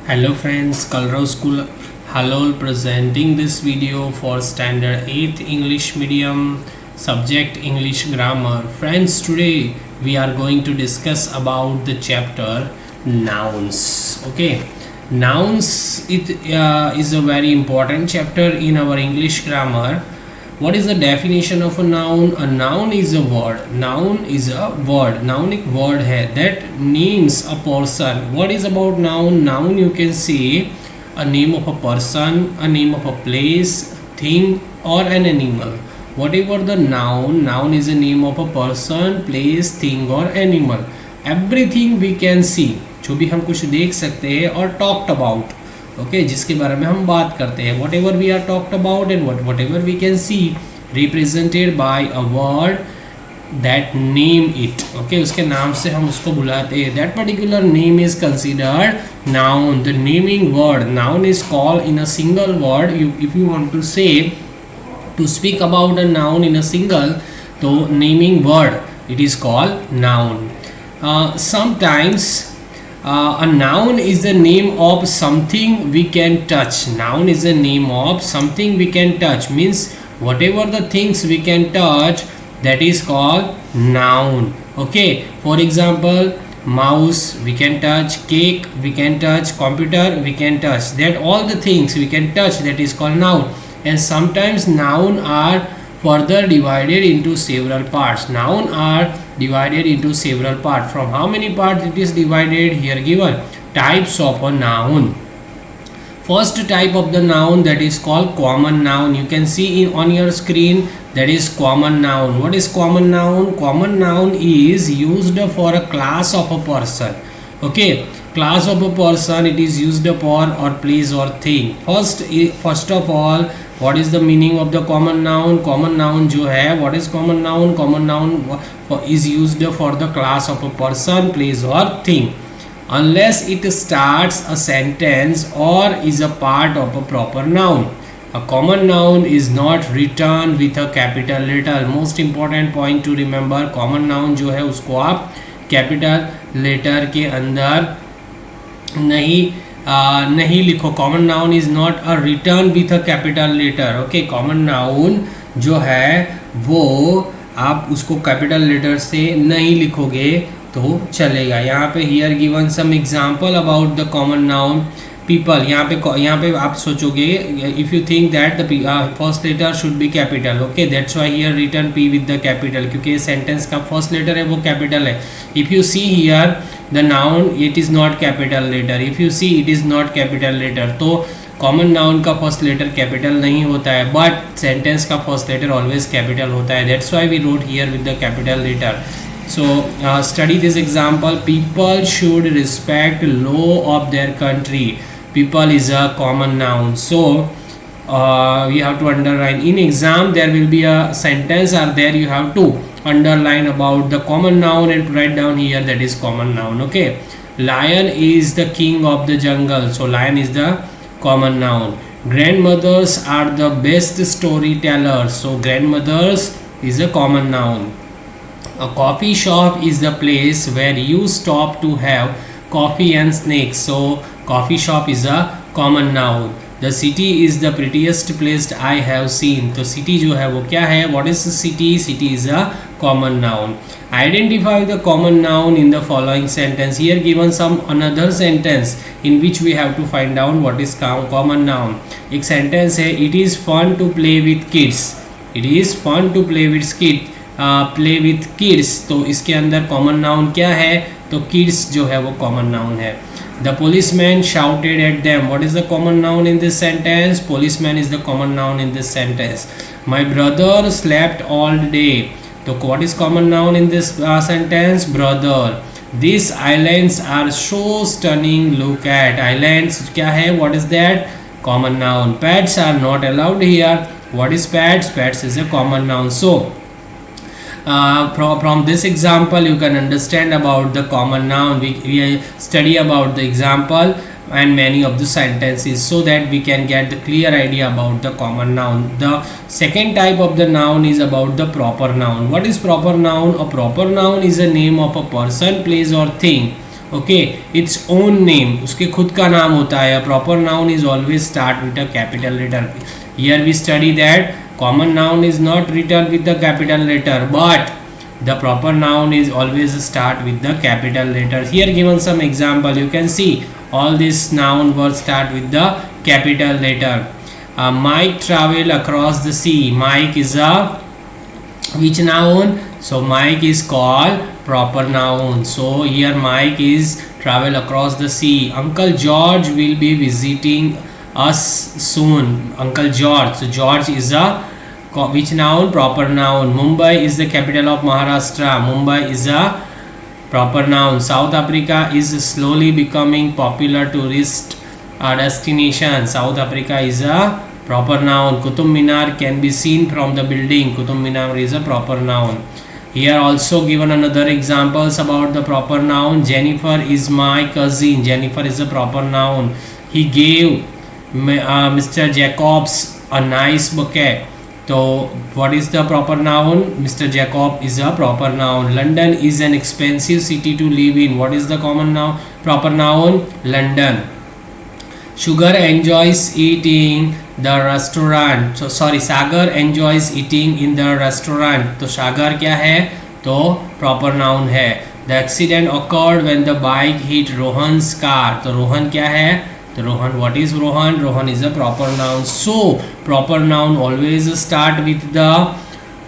Hello friends, Kalrao School Halol presenting this video for standard 8th English medium subject English grammar. Friends, today we are going to discuss about the chapter nouns. Okay, nouns is a very important chapter in our English grammar. What is the definition of a noun? A noun is a word. Noun is a word. Noun एक word है that names a person. What is about noun? Noun you can say a name of a person, a name of a place, thing or an animal. Whatever the noun, noun is a name of a person, place, thing or animal. Everything we can see, जो भी हम कुछ देख सकते हैं और talked about. Okay जिसके बारे में हम बात करते हैं whatever we are talked about and whatever we can see represented by a word that name it. Okay उसके नाम से हम उसको बुलाते हैं. That particular name is considered noun. The naming word noun is called in a single word. If you want to say to speak about a noun in a single तो naming word it is called noun. Sometimes a noun is the name of something we can touch. Noun is the name of something we can touch, means whatever the things we can touch, that is called noun. Okay, for example, mouse we can touch, cake we can touch, computer we can touch. That all the things we can touch, that is called noun. And sometimes noun are further divided into several parts. Noun are divided into several parts. From how many parts it is divided? Here given types of a noun. First type of the noun, that is called common noun. You can see on your screen, that is common noun. What is common noun? Common noun is used for a class of a person. Okay, class of a person, it is used for or place or thing. First of all, what is the meaning of the common noun? Common noun जो है, what is common noun? Common noun is used for the class of a person, place or thing, unless it starts a sentence or is a part of a proper noun. A common noun is not written with a capital letter. Most important point to remember, common noun जो है उसको आप capital letter के अंदर नहीं लिखो. Common noun is not a written with a capital letter. Okay, common noun जो है वो आप उसको कैपिटल लेटर से नहीं लिखोगे तो चलेगा. यहाँ पे here given some example about the common noun. People, यहाँ पे आप सोचोगे, if you think that the first letter should be capital. Okay, that's why here written P with the capital, क्योंकि सेंटेंस का फर्स्ट लेटर है वो capital है. If you see here the noun, it is not capital letter. If you see it is not capital letter, तो common noun का first letter capital नहीं होता है, but sentence का first letter always capital होता है. That's why we wrote here with the capital letter. So study this example. People should respect law of their country. People is a common noun, so you have to underline. In exam there will be a sentence are there, you have to underline about the common noun and write down here that is common noun. Okay, lion is the king of the jungle, so lion is the common noun. Grandmothers are the best storytellers, so grandmothers is a common noun. A coffee shop is the place where you stop to have coffee and snacks, so coffee shop is a common noun. The city is the prettiest place I have seen, तो city जो है वो क्या है? What is city? City is a common noun. Identify the common noun in the following sentence. Here given some another sentence in which we have to find out what is common noun. एक sentence है, it is fun to play with kids. It is fun to play with kids. तो इसके अंदर common noun क्या है? तो kids जो है वो common noun है. The policeman shouted at them. What is the common noun in this sentence? Policeman is the common noun in this sentence. My brother slept all day. So what is common noun in this sentence? Brother. These islands are so stunning. Look at islands. क्या है? What is that? Common noun. Pets are not allowed here. What is pets? Pets is a common noun. So from this example you can understand about the common noun. We study about the example and many of the sentences so that we can get the clear idea about the common noun. The second type of the noun is about the proper noun. What is proper noun? A proper noun is a name of a person, place or thing. Okay, its own name, उसके खुद का नाम होता है. Proper noun is always start with a capital letter. Here we study that common noun is not written with the capital letter, but the proper noun is always start with the capital letter. Here given some example, you can see all these noun words start with the capital letter. Mike travel across the sea. Mike is a which noun? So Mike is called proper noun. So here Mike is travel across the sea. Uncle George will be visiting us soon. Uncle George, so George is a which noun? Proper noun. Mumbai is the capital of Maharashtra. Mumbai is a proper noun. South Africa is slowly becoming popular tourist destination. South Africa is a proper noun. Qutub Minar can be seen from the building. Qutub Minar is a proper noun. Here also given another examples about the proper noun. Jennifer is my cousin. Jennifer is a proper noun. He gave Mr. Jacobs a nice bouquet. So what is the proper noun? Mr. Jacob is a proper noun. London is an expensive city to live in. What is the common noun? Proper noun? London. Sugar enjoys eating the restaurant. So sorry, Sagar enjoys eating in the restaurant. तो सागर क्या है? तो proper noun है. The accident occurred when the bike hit Rohan's car. तो रोहन क्या है? तो Rohan, what is Rohan? Rohan is a proper noun. So proper noun always start with the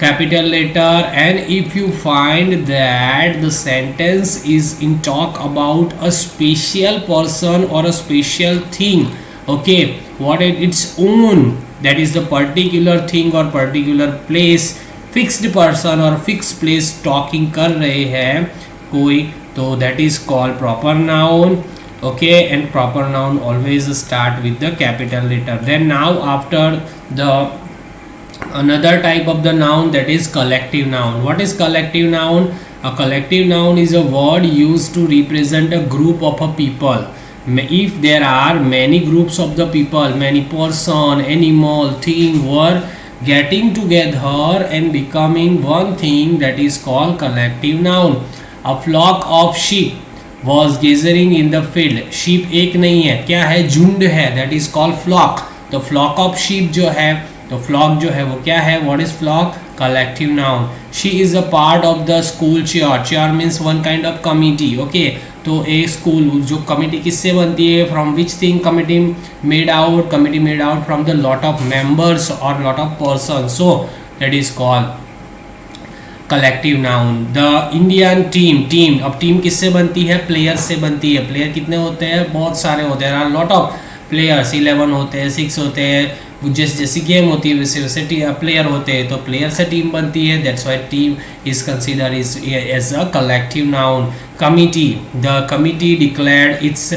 capital letter, and if you find that the sentence is in talk about a special person or a special thing, okay, what its own, that is the particular thing or particular place, fixed person or fixed place talking कर रहे हैं कोई, तो that is called proper noun. Okay, and proper noun always start with the capital letter. Then now after the another type of the noun, that is collective noun. What is collective noun? A collective noun is a word used to represent a group of a people. If there are many groups of the people, many person, animal, thing were getting together and becoming one thing, that is called collective noun. A flock of sheep was gazing in the field. sheep एक नहीं है, क्या है? झुंड है, that is called flock. तो flock of sheep जो है, तो flock जो है वो क्या है? what is flock? collective noun. she is a part of the school chair. chair means one kind of committee. okay, तो एक स्कूल जो कमिटी किससे बनती है? From which thing committee made out? Committee made out from the lot of members और lot of person. So that is called collective noun. The Indian team. Team, अब team किससे बनती है? प्लेयर्स से बनती है. प्लेयर कितने होते हैं? बहुत सारे होते हैं. लॉट ऑफ प्लेयर्स, 11 होते हैं, 6 होते हैं. जैसे जैसी गेम होती है वैसे वैसे प्लेयर होते हैं, तो प्लेयर से टीम बनती है. That's why team is consider is as a collective noun. Committee. The committee declared its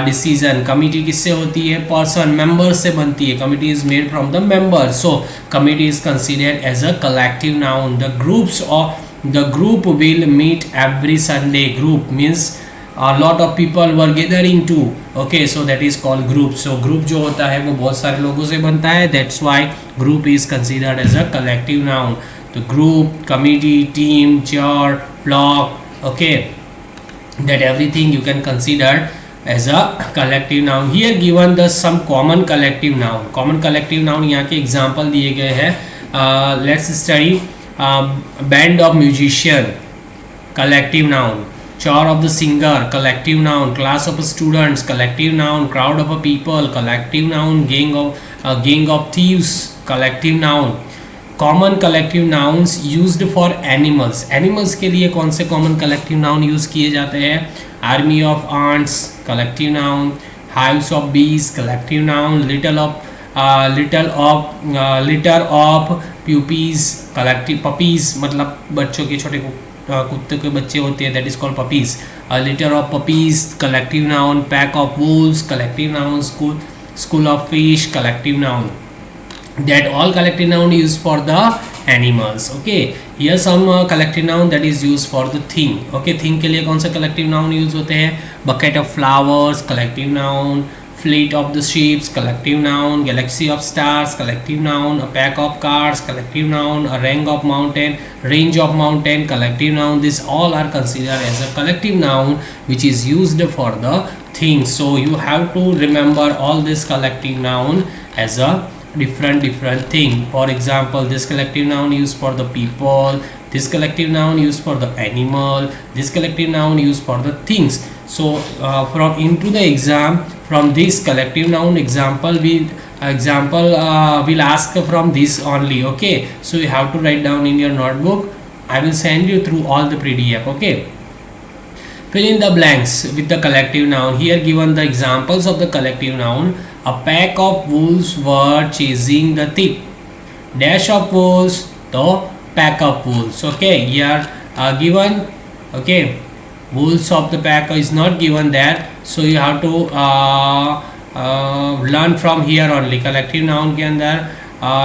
decision. Committee किससे होती है? पर्सन, मेंबर्स से बनती है. Committee is made from the member. So committee is considered as a collective noun. The groups of the group will meet every Sunday. Group means a lot of people were gathering too. okay, so that is called group. so group जो होता है वो बहुत सारे लोगों से बनता है. that's why group is considered as a collective noun. तो group, committee, team, chair, flock, okay, that everything you can consider as a collective noun. here given the some common collective noun. common collective noun यहाँ के example दिए गए हैं. let's study band of musician, collective noun. chair of the singer, collective noun. class of students, collective noun. crowd of a people, collective noun. gang of thieves, collective noun. common collective nouns used for animals. animals के लिए कौन से common collective noun use किए जाते हैं? army of ants, collective noun. hives of bees, collective noun. litter of puppies, collective. puppies मतलब बच्चों के छोटे कुत्ते के बच्चे होते हैं, that is called puppies. Litter of puppies, collective noun. Pack of wolves, collective noun. School of fish, collective noun. That all collective noun use for the animals. Okay, here some collective noun that is use for the thing. Okay, thing के लिए कौन से collective noun use होते हैं? Bucket of flowers, collective noun. fleet of the ships, collective noun. Galaxy of stars, collective noun. A pack of cars, collective noun. A range of mountain, collective noun. This all are considered as a collective noun which is used for the things. So you have to remember all this collective noun as a different thing. For example, this collective noun used for the people, this collective noun used for the animal, this collective noun used for the things. So from into the exam, from this collective noun example will ask from this only. Okay, so you have to write down in your notebook. I will send you through all the PDF. Okay, fill in the blanks with the collective noun. Here given the examples of the collective noun. A pack of wolves were chasing the thief. Dash of wolves, the pack of wolves. Okay, here given. Okay, wolves of the pack is not given there, so you have to learn from here only. Collective noun के अंदर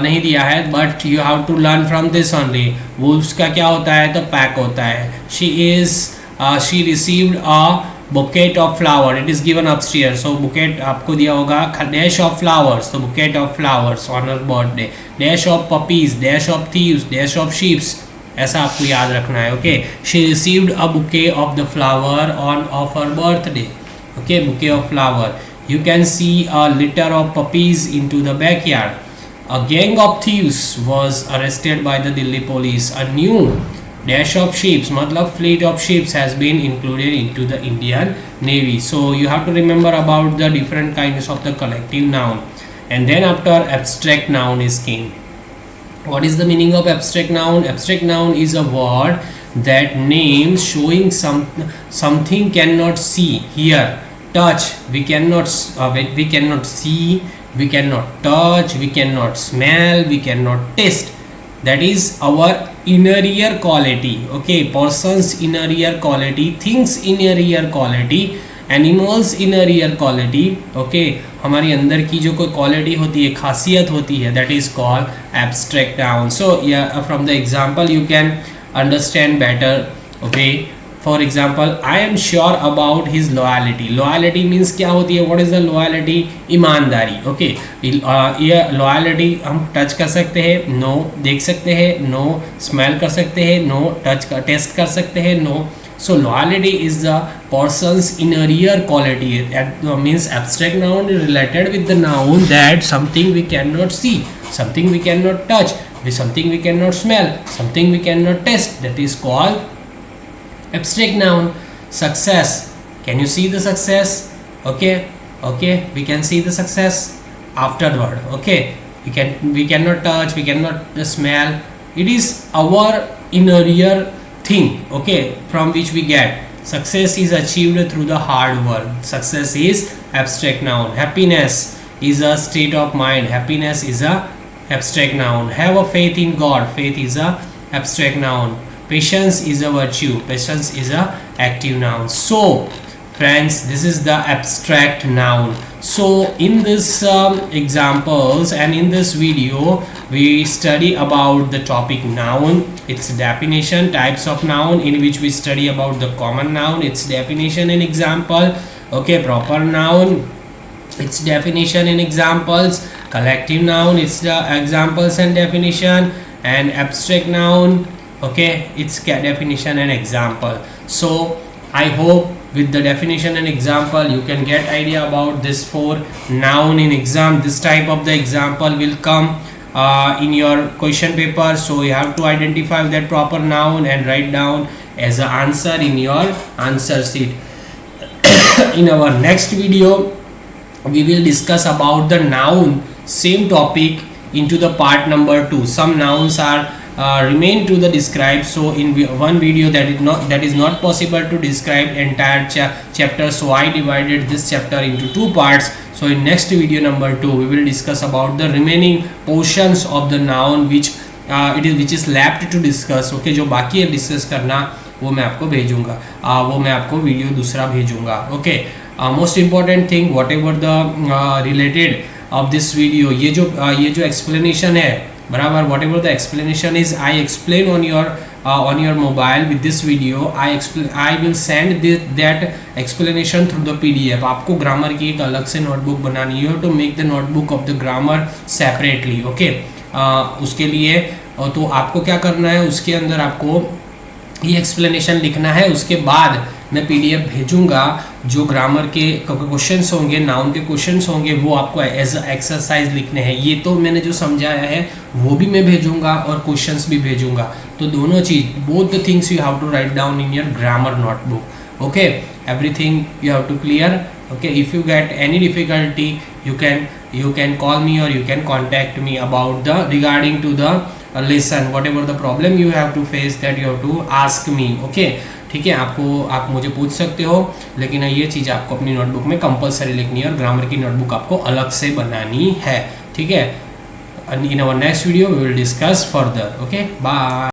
नहीं दिया है, but you have to learn from this only. wolves का क्या होता है, तो pack होता है. She received a bouquet of flower. It is given upstairs. So bouquet आपको दिया होगा. Dash of flowers, so bouquet of flowers on her birthday. Dash of puppies, dash of thieves, dash of sheep. ऐसा आपको याद रखना है. Okay, she received a bouquet of the flower of her birthday. Okay, bouquet of flower. You can see a litter of puppies into the backyard. A gang of thieves was arrested by the Delhi police. A new dash of ships, matlab fleet of ships, has been included into the Indian Navy. So you have to remember about the different kinds of the collective noun. And then after, abstract noun is king. What is the meaning of abstract noun? Abstract noun is a word that names showing something cannot see, hear, touch. We cannot see, we cannot touch, we cannot smell, we cannot taste. That is our inner ear quality. Okay, person's inner ear quality, things inner ear quality, animals inner ear quality. Okay, हमारी अंदर की जो कोई quality होती है, खासियत होती है, that is called abstract noun. So from the example you can understand better. Okay, for example, I am sure about his loyalty. Loyalty means क्या होती है, व्हाट इज द लॉयलिटी? ईमानदारी. ओके, ये लॉयलिटी हम टच कर सकते हैं, no. देख सकते हैं, नो. स्मेल कर सकते हैं, नो. टच का टेस्ट कर सकते हैं, no. So loyalty is the person's inner ear quality. That means abstract noun is related with the noun that something we cannot see, something we cannot touch, with something we cannot smell, something we cannot taste. That is called abstract noun. Success. Can you see the success? Okay, we can see the success afterward. Okay, we cannot touch, we cannot smell. It is our inner ear thing, okay, from which we get. Success is achieved through the hard work. Success is abstract noun. Happiness is a state of mind. Happiness is a abstract noun. Have a faith in God. Faith is a abstract noun. Patience is a virtue. Patience is a active noun. So friends, this is the abstract noun. So in this examples and in this video we study about the topic noun, its definition, types of noun, in which we study about the common noun, its definition and example. Okay, proper noun, its definition and examples. Collective noun, its examples and definition. And abstract noun, okay, its definition and example. So I hope with the definition and example you can get idea about this 4 noun in exam. This type of the example will come in your question paper, so you have to identify that proper noun and write down as an answer in your answer sheet. In our next video we will discuss about the noun, same topic, into the part number 2. Some nouns are remain to the describe, so in one video that is not possible to describe entire chapter, so I divided this chapter into 2 parts. So in next video number 2 we will discuss about the remaining portions of the noun which is left to discuss. Okay, जो बाकी है discuss करना वो मैं आपको भेजूंगा, वो मैं आपको वीडियो दूसरा भेजूंगा. Okay, most important thing, what ever the related of this video, ये जो एक्सप्लेनेशन है, बराबर, what ever the explanation is, I explain on your on your mobile with this video. I will send that explanation through the PDF. आपको grammar की एक अलग से notebook बनानी है, to make the notebook of the grammar separately. Okay, उसके लिए तो आपको क्या करना है, उसके अंदर आपको ये एक्सप्लेनेशन लिखना है. उसके बाद मैं PDF भेजूंगा. जो ग्रामर के क्वेश्चंस होंगे, नाउन के क्वेश्चंस होंगे, वो आपको एज एक्सरसाइज लिखने हैं. ये तो मैंने जो समझाया है वो भी मैं भेजूंगा और क्वेश्चंस भी भेजूंगा. तो दोनों चीज, both the things you have to write down in your grammar notebook. Okay, everything you have to clear. Okay, if you get any difficulty, you can call me or you can contact me about the regarding to the lesson. Whatever the problem you have to face, that you have to ask me. Okay, ठीक है, आप मुझे पूछ सकते हो, लेकिन ये चीज़ आपको अपनी नोटबुक में कंपलसरी लिखनी है और ग्रामर की नोटबुक आपको अलग से बनानी है. ठीक है, in our next video we will discuss further. Okay, bye.